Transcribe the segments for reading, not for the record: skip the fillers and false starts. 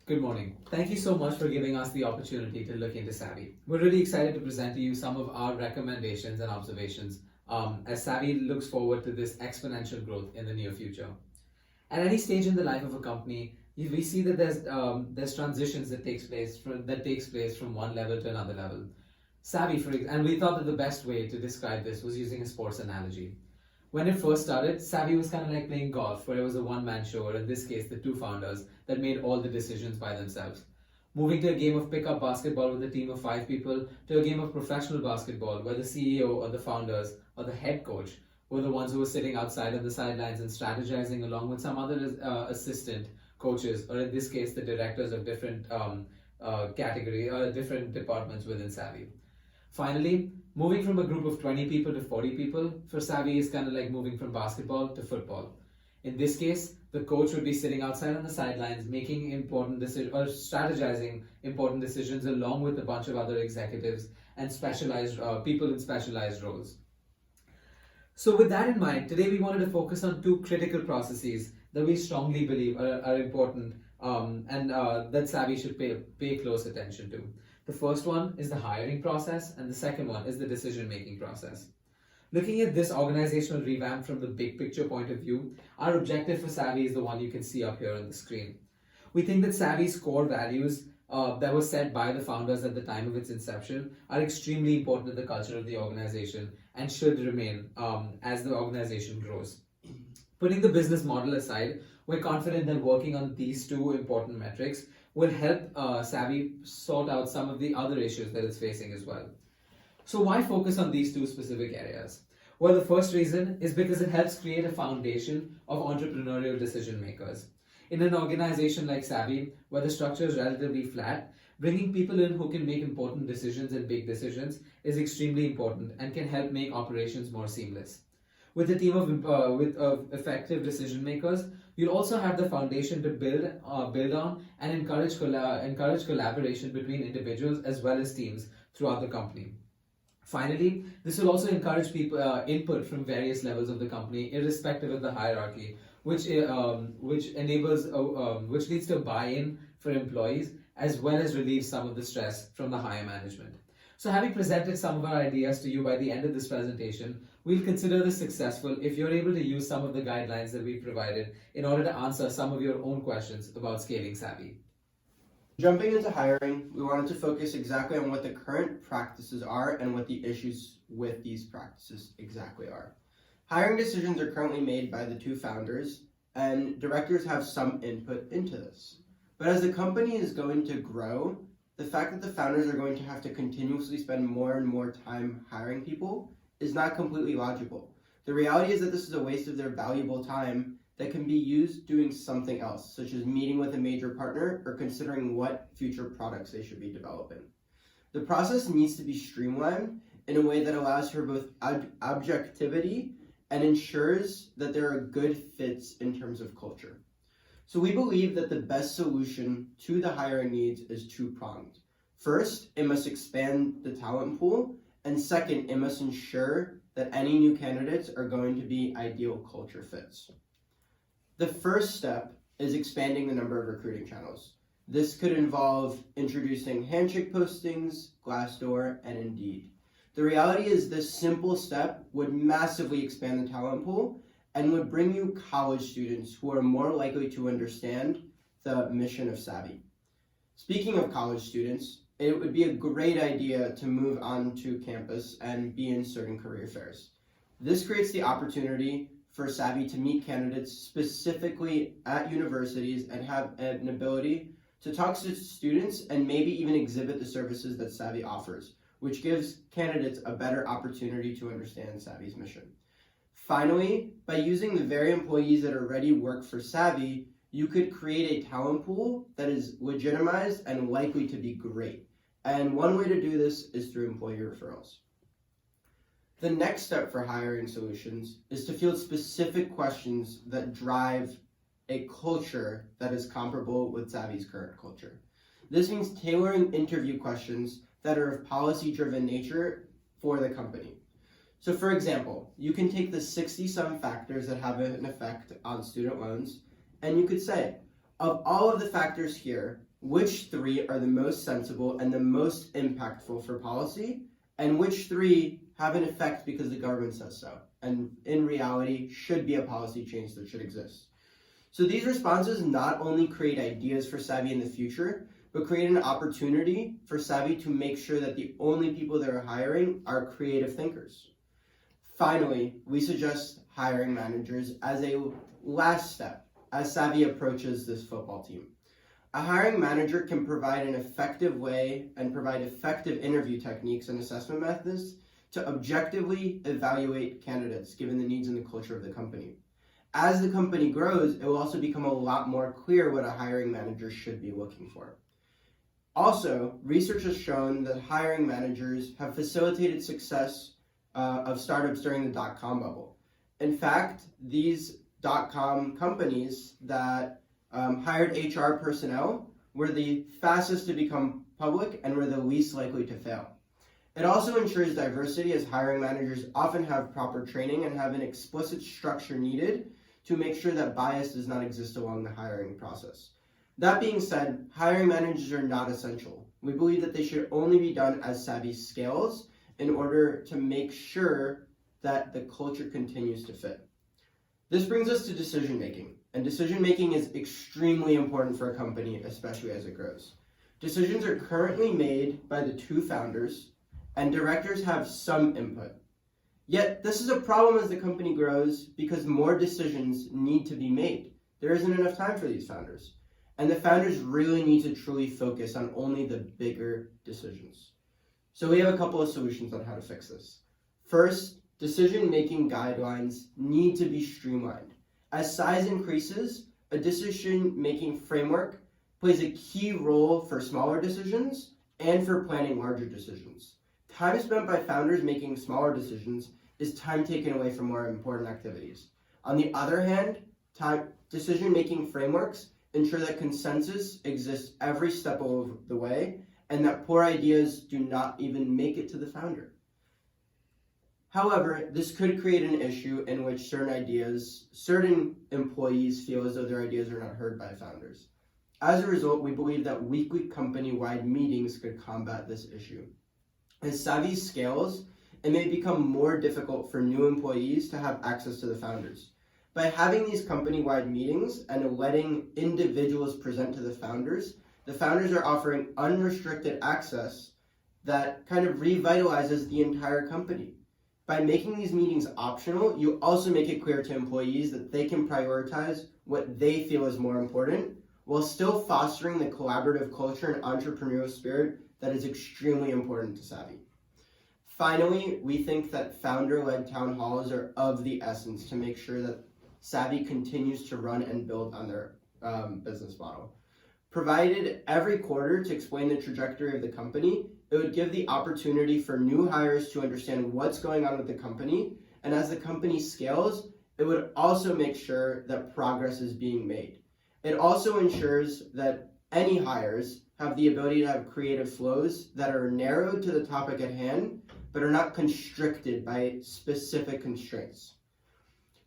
Good morning. Thank you so much for giving us the opportunity to look into Savi. We're really excited to present to you some of our recommendations and observations as Savi looks forward to this exponential growth in the near future. At any stage in the life of a company, we see that there's transitions that takes place from one level to another level. And we thought that the best way to describe this was using a sports analogy. When it first started, Savi was kind of like playing golf, where it was a one-man show, or in this case, the two founders that made all the decisions by themselves. Moving to a game of pickup basketball with a team of 5 people, to a game of professional basketball, where the CEO or the founders or the head coach were the ones who were sitting outside on the sidelines and strategizing along with some other assistant coaches, or in this case, the directors of different different departments within Savi. Finally, moving from a group of 20 people to 40 people for Savi is kind of like moving from basketball to football. In this case, the coach would be sitting outside on the sidelines making important decisions or strategizing important decisions along with a bunch of other executives and specialized people in specialized roles. So with that in mind, today we wanted to focus on two critical processes that we strongly believe are important and that Savi should pay close attention to. The first one is the hiring process, and the second one is the decision-making process. Looking at this organizational revamp from the big picture point of view, our objective for Savi is the one you can see up here on the screen. We think that Savi's core values that were set by the founders at the time of its inception are extremely important to the culture of the organization and should remain as the organization grows. Putting the business model aside, we're confident that working on these two important metrics will help Savi sort out some of the other issues that it's facing as well. So why focus on these two specific areas? Well, the first reason is because it helps create a foundation of entrepreneurial decision makers. In an organization like Savi, where the structure is relatively flat, bringing people in who can make important decisions and big decisions is extremely important and can help make operations more seamless. With a team of effective decision makers, you'll also have the foundation to build on and encourage collaboration between individuals as well as teams throughout the company. Finally, this will also encourage people input from various levels of the company, irrespective of the hierarchy, which leads to buy-in for employees as well as relieves some of the stress from the higher management. So having presented some of our ideas to you by the end of this presentation, we'll consider this successful if you're able to use some of the guidelines that we've provided in order to answer some of your own questions about scaling Savi. Jumping into hiring, we wanted to focus exactly on what the current practices are and what the issues with these practices exactly are. Hiring decisions are currently made by the two founders, and directors have some input into this. But as the company is going to grow, the fact that the founders are going to have to continuously spend more and more time hiring people is not completely logical. The reality is that this is a waste of their valuable time that can be used doing something else, such as meeting with a major partner or considering what future products they should be developing. The process needs to be streamlined in a way that allows for both objectivity and ensures that there are good fits in terms of culture. So we believe that the best solution to the hiring needs is two-pronged. First, it must expand the talent pool, and second, it must ensure that any new candidates are going to be ideal culture fits. The first step is expanding the number of recruiting channels. This could involve introducing handshake postings, Glassdoor, and Indeed. The reality is this simple step would massively expand the talent pool and would bring you college students who are more likely to understand the mission of Savi. Speaking of college students, it would be a great idea to move on to campus and be in certain career fairs. This creates the opportunity for Savi to meet candidates specifically at universities and have an ability to talk to students and maybe even exhibit the services that Savi offers, which gives candidates a better opportunity to understand Savi's mission. Finally, by using the very employees that already work for Savi, you could create a talent pool that is legitimized and likely to be great. And one way to do this is through employee referrals. The next step for hiring solutions is to field specific questions that drive a culture that is comparable with Savi's current culture. This means tailoring interview questions that are of policy-driven nature for the company. So for example, you can take the 60-some factors that have an effect on student loans, and you could say, Of all of the factors here, which 3 are the most sensible and the most impactful for policy, and which 3 have an effect because the government says so, and in reality should be a policy change that should exist. So these responses not only create ideas for Savi in the future, but create an opportunity for Savi to make sure that the only people they're hiring are creative thinkers. Finally, we suggest hiring managers as a last step as Savi approaches this football team. A hiring manager can provide an effective way and provide effective interview techniques and assessment methods to objectively evaluate candidates given the needs and the culture of the company. As the company grows, it will also become a lot more clear what a hiring manager should be looking for. Also, research has shown that hiring managers have facilitated success of startups during the dot-com bubble. In fact, these dot-com companies that hired HR personnel were the fastest to become public and were the least likely to fail. It also ensures diversity, as hiring managers often have proper training and have an explicit structure needed to make sure that bias does not exist along the hiring process. That being said, hiring managers are not essential. We believe that they should only be done as Savi scales in order to make sure that the culture continues to fit. This brings us to decision making, and decision making is extremely important for a company, especially as it grows. Decisions are currently made by the 2 founders, and directors have some input. Yet, this is a problem as the company grows because more decisions need to be made. There isn't enough time for these founders. And the founders really need to truly focus on only the bigger decisions. So we have a couple of solutions on how to fix this. First, decision-making guidelines need to be streamlined. As size increases, a decision-making framework plays a key role for smaller decisions and for planning larger decisions. Time spent by founders making smaller decisions is time taken away from more important activities. On the other hand, decision-making frameworks ensure that consensus exists every step of the way and that poor ideas do not even make it to the founder. However, this could create an issue in which certain employees feel as though their ideas are not heard by founders. As a result, we believe that weekly company-wide meetings could combat this issue. As Savi scales, it may become more difficult for new employees to have access to the founders. By having these company-wide meetings and letting individuals present to the founders are offering unrestricted access that kind of revitalizes the entire company. By making these meetings optional, you also make it clear to employees that they can prioritize what they feel is more important, while still fostering the collaborative culture and entrepreneurial spirit that is extremely important to Savi. Finally, we think that founder-led town halls are of the essence to make sure that Savi continues to run and build on their business model. Provided every quarter to explain the trajectory of the company, it would give the opportunity for new hires to understand what's going on with the company, and as the company scales, it would also make sure that progress is being made. It also ensures that any hires have the ability to have creative flows that are narrowed to the topic at hand, but are not constricted by specific constraints.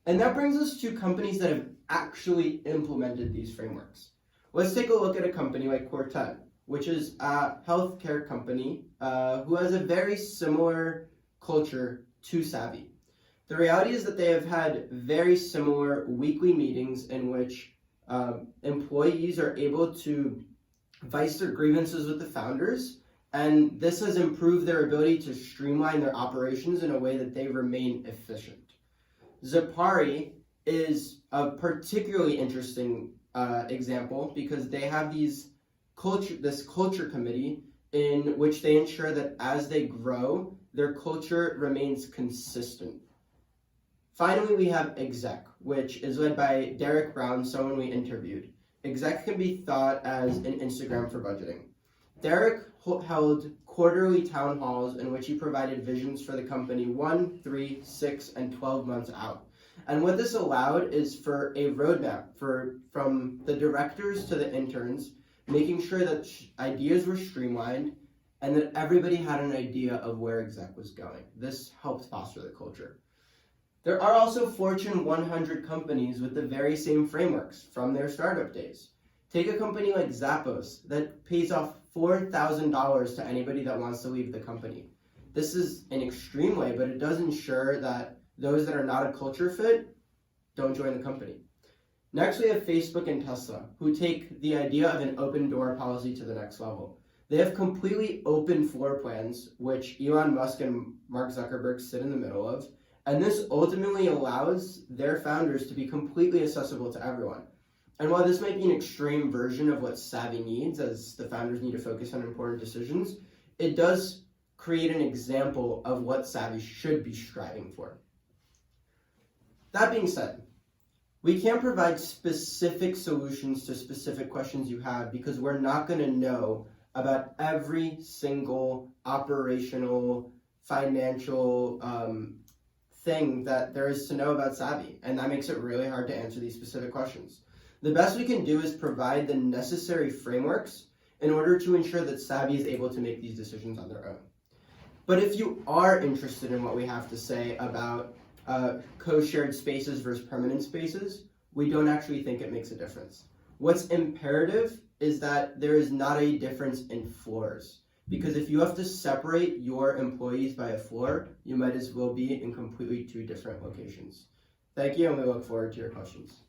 And that brings us to companies that have actually implemented these frameworks. Let's take a look at a company like Quartet, which is a healthcare company who has a very similar culture to Savi. The reality is that they have had very similar weekly meetings in which employees are able to voice their grievances with the founders, and this has improved their ability to streamline their operations in a way that they remain efficient. Zapari is a particularly interesting example because they have this culture committee in which they ensure that as they grow, their culture remains consistent. Finally, we have Exec, which is led by Derek Brown, someone we interviewed. Exec can be thought as an Instagram for budgeting. Derek held quarterly town halls in which he provided visions for the company 1, 3, 6, and 12 months out. And what this allowed is for a roadmap from the directors to the interns, making sure that ideas were streamlined and that everybody had an idea of where Exec was going. This helped foster the culture. There are also Fortune 100 companies with the very same frameworks from their startup days. Take a company like Zappos that pays off $4,000 to anybody that wants to leave the company. This is an extreme way, but it does ensure that those that are not a culture fit don't join the company. Next, we have Facebook and Tesla, who take the idea of an open door policy to the next level. They have completely open floor plans, which Elon Musk and Mark Zuckerberg sit in the middle of, and this ultimately allows their founders to be completely accessible to everyone. And while this might be an extreme version of what Savi needs, as the founders need to focus on important decisions, it does create an example of what Savi should be striving for. That being said, we can't provide specific solutions to specific questions you have because we're not going to know about every single operational, financial thing that there is to know about Savi, and that makes it really hard to answer these specific questions. The best we can do is provide the necessary frameworks in order to ensure that Savi is able to make these decisions on their own. But if you are interested in what we have to say about co-shared spaces versus permanent spaces, we don't actually think it makes a difference. What's imperative is that there is not a difference in floors. Because if you have to separate your employees by a floor, you might as well be in completely two different locations. Thank you, and we look forward to your questions.